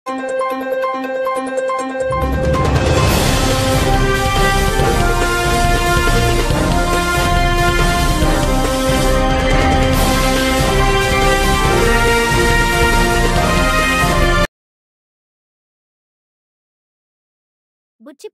బుచ్చి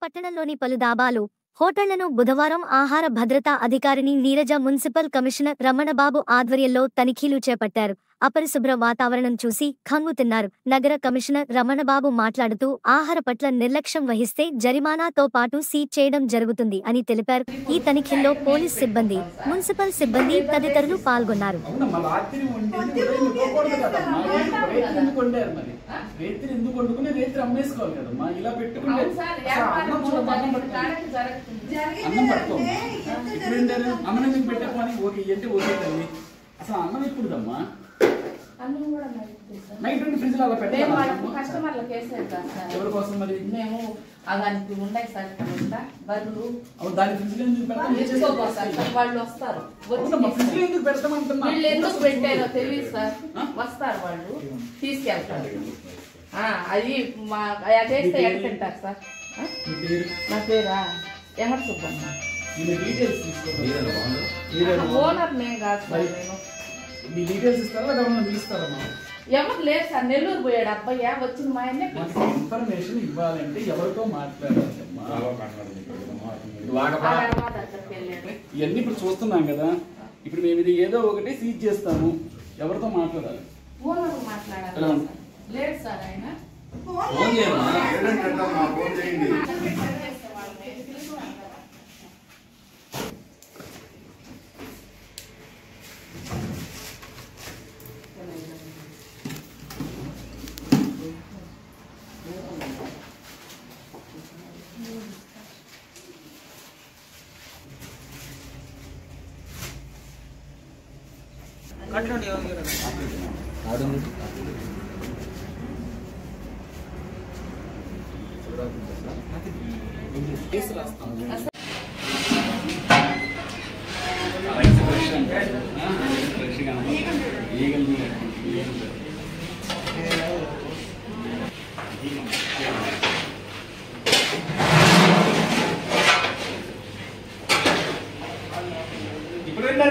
పట్టణంలోని పలు దాబాలు, హోటళ్లను బుధవారం ఆహార భద్రతా అధికారిని నీరజ మున్సిపల్ కమిషనర్ రమణబాబు ఆధ్వర్యంలో తనిఖీలు చేపట్టారు. అపరిశుభ్ర వాతావరణం చూసి ఖంగుతిన్నారు. నగర కమిషనర్ రమణబాబు మాట్లాడుతూ ఆహార పట్ల నిర్లక్ష్యం వహిస్తే జరిమానాతో పాటు సీజ్ చేయడం జరుగుతుంది అని తెలిపారు. ఈ తనిఖీల్లో పోలీస్ సిబ్బంది, మున్సిపల్ సిబ్బంది తదితరులు పాల్గొన్నారు. మేము అలాంటి ఉన్నాయి సార్ బరువులు వాళ్ళు వస్తారు. వీళ్ళు ఎందుకు పెట్టారో తెలియదు సార్. వస్తారు వాళ్ళు తీసుకెళ్తారు. అది అదేస్తే ఎడతారు సార్. నా పేరా ఎహర్ సుబ్బమ్మ. ఓనర్ నేను కాదు సార్. నేను ఎవరు లేదు సార్. నెల్లూరు పోయాడు అబ్బాయి. వచ్చిన మా ఇన్ఫర్మేషన్ ఇవ్వాలంటే ఎవరితో మాట్లాడాలి? ఇవన్నీ ఇప్పుడు చూస్తున్నాం కదా. ఇప్పుడు మేము ఇది ఏదో ఒకటి సీజ్ చేస్తాము. ఎవరితో మాట్లాడాలి? ఓనర్ మాట్లాడాలి. లేదు సార్ ఆయన ఇప్పుడు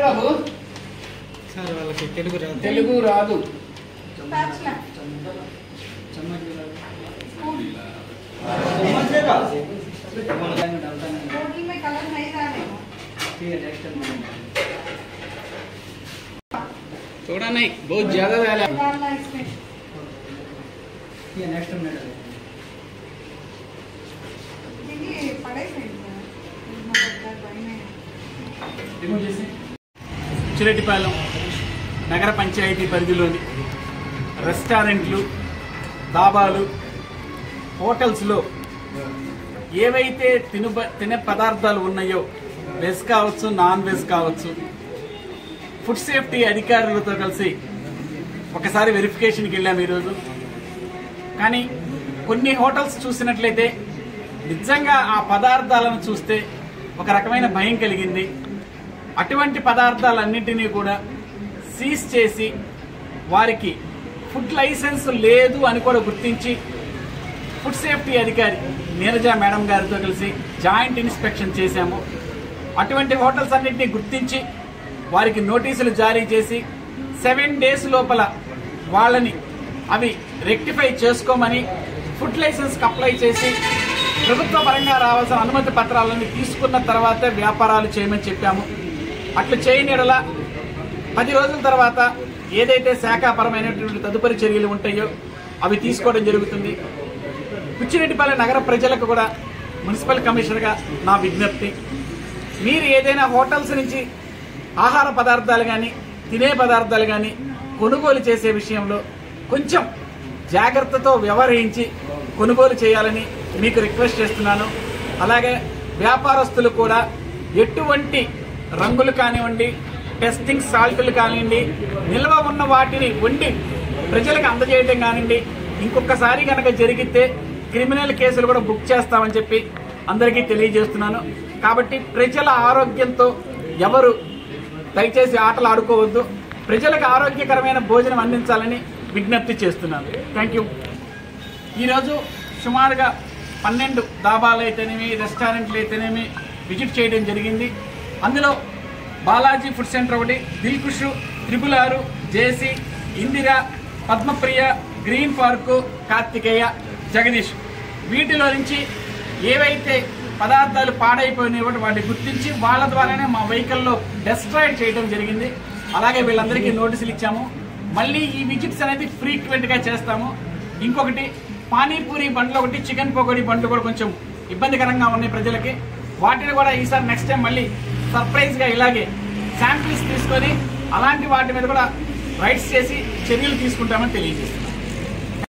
బాబు తెలుగు రాదు. थोड़ा नहीं, बहुत ज्यादा डाला। చిరెడ్డిపాలెం నగర పంచాయతీ పరిధిలోని రెస్టారెంట్లు, దాబాలు, హోటల్స్లో ఏవైతే తినే పదార్థాలు ఉన్నాయో, వెజ్ కావచ్చు, నాన్ వెజ్ కావచ్చు, ఫుడ్ సేఫ్టీ అధికారులతో కలిసి ఒకసారి వెరిఫికేషన్కి వెళ్ళాము ఈరోజు. కానీ కొన్ని హోటల్స్ చూసినట్లయితే నిజంగా ఆ పదార్థాలను చూస్తే ఒక రకమైన భయం కలిగింది. అటువంటి పదార్థాలన్నింటినీ కూడా సీజ్ చేసి వారికి ఫుడ్ లైసెన్స్ లేదు అని కూడా గుర్తించి ఫుడ్ సేఫ్టీ అధికారి నీరజ మేడం గారితో కలిసి జాయింట్ ఇన్స్పెక్షన్ చేశాము. అటువంటి హోటల్స్ అన్నింటినీ గుర్తించి వారికి నోటీసులు జారీ చేసి 7 days లోపల వాళ్ళని అవి రెక్టిఫై చేసుకోమని ఫుడ్ లైసెన్స్కి అప్లై చేసి ప్రభుత్వ పరంగా రావాల్సిన అనుమతి పత్రాలను తీసుకున్న తర్వాతే వ్యాపారాలు చేయమని చెప్పాము. అట్లా చేయని యెడల 10 రోజుల తర్వాత ఏదైతే శాఖాపరమైనటువంటి తదుపరి చర్యలు ఉంటాయో అవి తీసుకోవడం జరుగుతుంది. బుచ్చిరెడ్డిపాలెం నగర ప్రజలకు కూడా మున్సిపల్ కమిషనర్గా నా విజ్ఞప్తి, మీరు ఏదైనా హోటల్స్ నుంచి ఆహార పదార్థాలు కానీ తినే పదార్థాలు కానీ కొనుగోలు చేసే విషయంలో కొంచెం జాగ్రత్తతో వ్యవహరించి కొనుగోలు చేయాలని మీకు రిక్వెస్ట్ చేస్తున్నాను. అలాగే వ్యాపారస్తులు కూడా ఎటువంటి రంగులు కానివ్వండి, టెస్టింగ్ సాల్టులు కానివ్వండి, నిల్వ ఉన్న వాటిని వండి ప్రజలకు అందజేయడం కానివ్వండి, ఇంకొకసారి కనుక జరిగితే క్రిమినల్ కేసులు కూడా బుక్ చేస్తామని చెప్పి అందరికీ తెలియజేస్తున్నాను. కాబట్టి ప్రజల ఆరోగ్యంతో ఎవరు దయచేసి ఆటలు ఆడుకోవద్దు. ప్రజలకు ఆరోగ్యకరమైన భోజనం అందించాలని విజ్ఞప్తి చేస్తున్నాను. Thank you. ఈరోజు సుమారుగా 12 దాబాలు అయితేనేమి, రెస్టారెంట్లు అయితేనేమి విజిట్ చేయడం జరిగింది. అందులో బాలాజీ ఫుడ్ సెంటర్ ఒకటి, దిల్కుష్, 666, జేసీ, ఇందిరా, పద్మప్రియ, గ్రీన్ పార్కు, కార్తికేయ, జగదీష్, వీటిలో నుంచి ఏవైతే పదార్థాలు పాడైపోయినాయో వాటిని గుర్తించి వాళ్ళ ద్వారానే మా వెహికల్లో డెస్ట్రాయిడ్ చేయడం జరిగింది. అలాగే వీళ్ళందరికీ నోటీసులు ఇచ్చాము. మళ్ళీ ఈ విజిట్స్ అనేది ఫ్రీక్వెంట్గా చేస్తాము. ఇంకొకటి, పానీపూరి బండ్లు ఒకటి, చికెన్ పకోడీ బండ్లు కూడా కొంచెం ఇబ్బందికరంగా ఉన్నాయి ప్రజలకి. వాటిని కూడా ఈసారి నెక్స్ట్ టైం మళ్ళీ సర్ప్రైజ్గా ఇలాగే శాంపిల్స్ తీసుకొని అలాంటి వాటి మీద కూడా రైట్స్ చేసి చర్యలు తీసుకుంటామని తెలియజేస్తున్నాం.